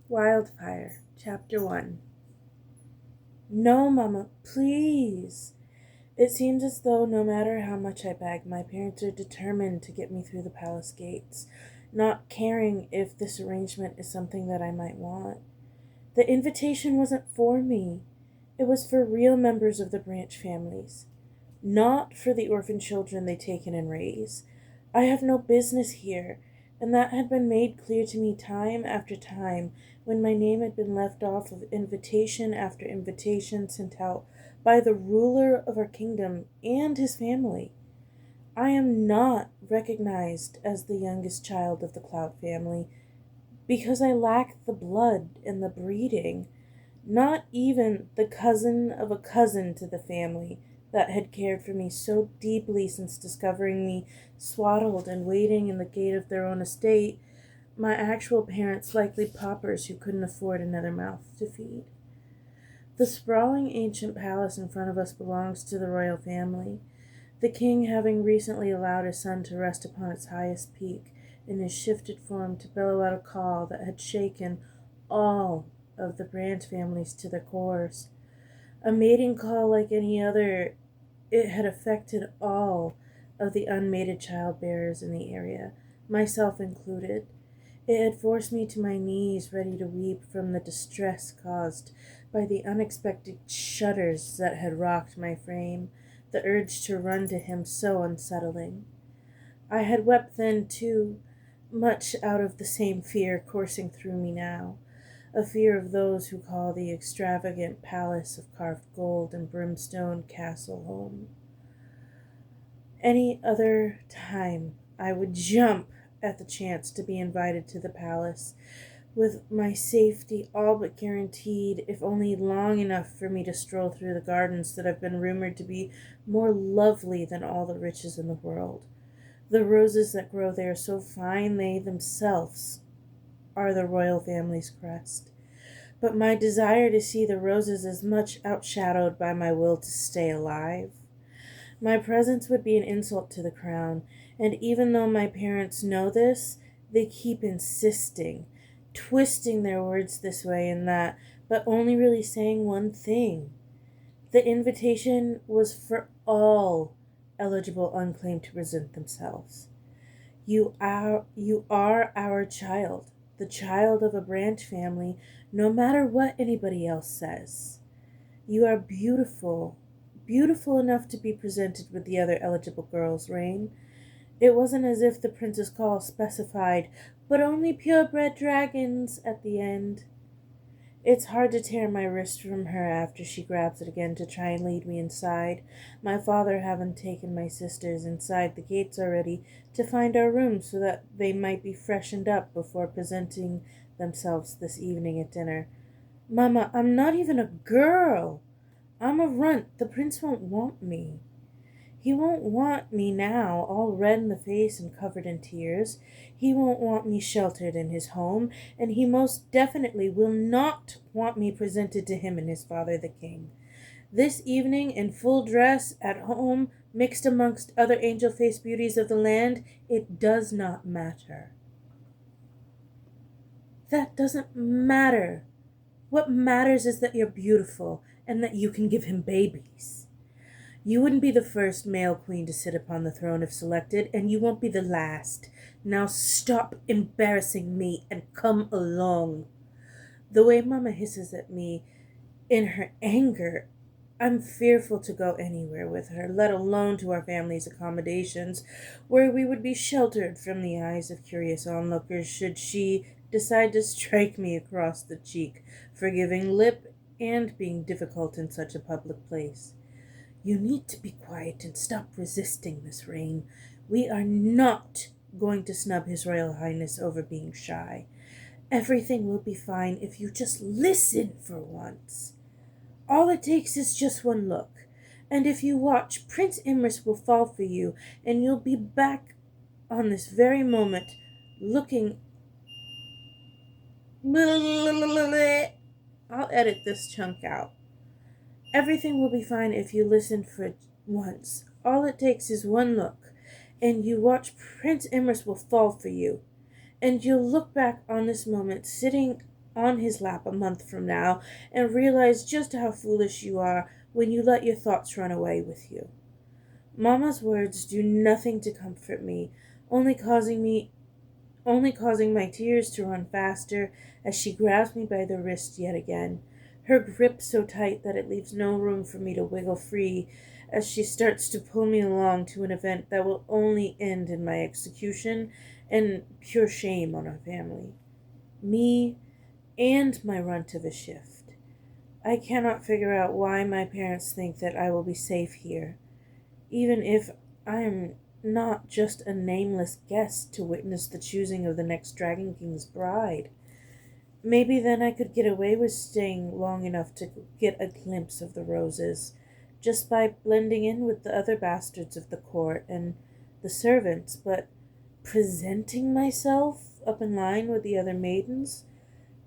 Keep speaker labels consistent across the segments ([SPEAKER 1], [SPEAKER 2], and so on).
[SPEAKER 1] Wildfire, Chapter 1. No, Mama, please. It seems as though no matter how much I beg, my parents are determined to get me through the palace gates, not caring if this arrangement is something that I might want. The invitation wasn't for me. It was for real members of the branch families, not for the orphan children they take in and raise. I have no business here, and that had been made clear to me time after time when my name had been left off of invitation after invitation sent out by the ruler of our kingdom and his family. I am not recognized as the youngest child of the Cloud family because I lack the blood and the breeding, not even the cousin of a cousin to the family that had cared for me so deeply since discovering me swaddled and waiting in the gate of their own estate, my actual parents likely paupers who couldn't afford another mouth to feed. The sprawling ancient palace in front of us belongs to the royal family, the king having recently allowed his son to rest upon its highest peak in his shifted form to bellow out a call that had shaken all of the branch families to their cores. A mating call like any other, it had affected all of the unmated childbearers in the area, myself included. It had forced me to my knees, ready to weep from the distress caused by the unexpected shudders that had rocked my frame, the urge to run to him so unsettling. I had wept then, too, much out of the same fear coursing through me now, a fear of those who call the extravagant palace of carved gold and brimstone castle home. Any other time I would jump at the chance to be invited to the palace, with my safety all but guaranteed, if only long enough for me to stroll through the gardens that have been rumored to be more lovely than all the riches in the world. The roses that grow there so fine they themselves are the royal family's crest. But my desire to see the roses is much outshadowed by my will to stay alive. My presence would be an insult to the crown, and even though my parents know this, they keep insisting, twisting their words this way and that, but only really saying one thing. The invitation was for all eligible unclaimed to present themselves. You are our child, the child of a branch family, no matter what anybody else says. You are beautiful, beautiful enough to be presented with the other eligible girls, Rain. It wasn't as if the prince's call specified, but only purebred dragons at the end. It's hard to tear my wrist from her after she grabs it again to try and lead me inside, my father having taken my sisters inside the gates already to find our rooms so that they might be freshened up before presenting themselves this evening at dinner. Mama, I'm not even a girl. I'm a runt. The prince won't want me. He won't want me now, all red in the face and covered in tears. He won't want me sheltered in his home, and he most definitely will not want me presented to him and his father the king. This evening, in full dress, at home, mixed amongst other angel-faced beauties of the land, it does not matter. That doesn't matter. What matters is that you're beautiful and that you can give him babies. You wouldn't be the first male queen to sit upon the throne if selected, and you won't be the last. Now stop embarrassing me and come along. The way Mama hisses at me in her anger, I'm fearful to go anywhere with her, let alone to our family's accommodations, where we would be sheltered from the eyes of curious onlookers should she decide to strike me across the cheek for giving lip and being difficult in such a public place. You need to be quiet and stop resisting, Miss Rain. We are not going to snub His Royal Highness over being shy. Everything will be fine if you just listen for once. All it takes is just one look, and if you watch, Prince Imrys will fall for you, and you'll be back on this very moment looking... I'll edit this chunk out. Everything will be fine if you listen for once. All it takes is one look, and you watch Prince Imrys will fall for you. And you'll look back on this moment sitting on his lap a month from now and realize just how foolish you are when you let your thoughts run away with you. Mama's words do nothing to comfort me, only causing my tears to run faster as she grabs me by the wrist yet again, her grip so tight that it leaves no room for me to wiggle free as she starts to pull me along to an event that will only end in my execution and pure shame on our family. Me and my runt of a shift. I cannot figure out why my parents think that I will be safe here, even if I am not just a nameless guest to witness the choosing of the next Dragon King's bride. Maybe then I could get away with staying long enough to get a glimpse of the roses, just by blending in with the other bastards of the court and the servants, but presenting myself up in line with the other maidens?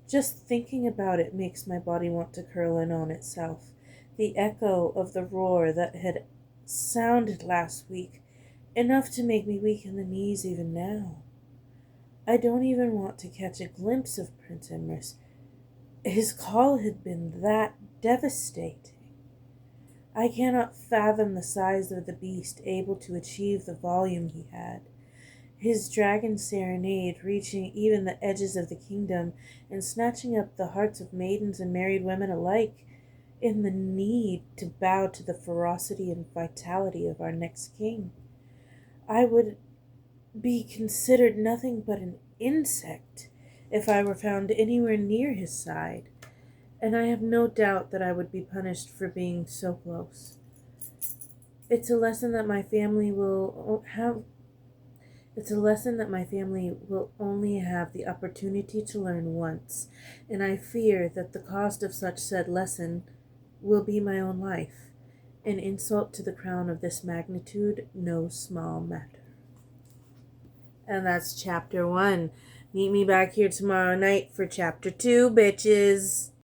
[SPEAKER 1] Just thinking about it makes my body want to curl in on itself. The echo of the roar that had sounded last week, enough to make me weak in the knees even now. I don't even want to catch a glimpse of Prince Emrys. His call had been that devastating. I cannot fathom the size of the beast able to achieve the volume he had. His dragon serenade reaching even the edges of the kingdom and snatching up the hearts of maidens and married women alike in the need to bow to the ferocity and vitality of our next king. I would be considered nothing but an insect if I were found anywhere near his side, and I have no doubt that I would be punished for being so close. It's a lesson that my family will only have the opportunity to learn once, and I fear that the cost of such said lesson will be my own life, an insult to the crown of this magnitude, no small matter. And that's chapter 1. Meet me back here tomorrow night for chapter 2, bitches.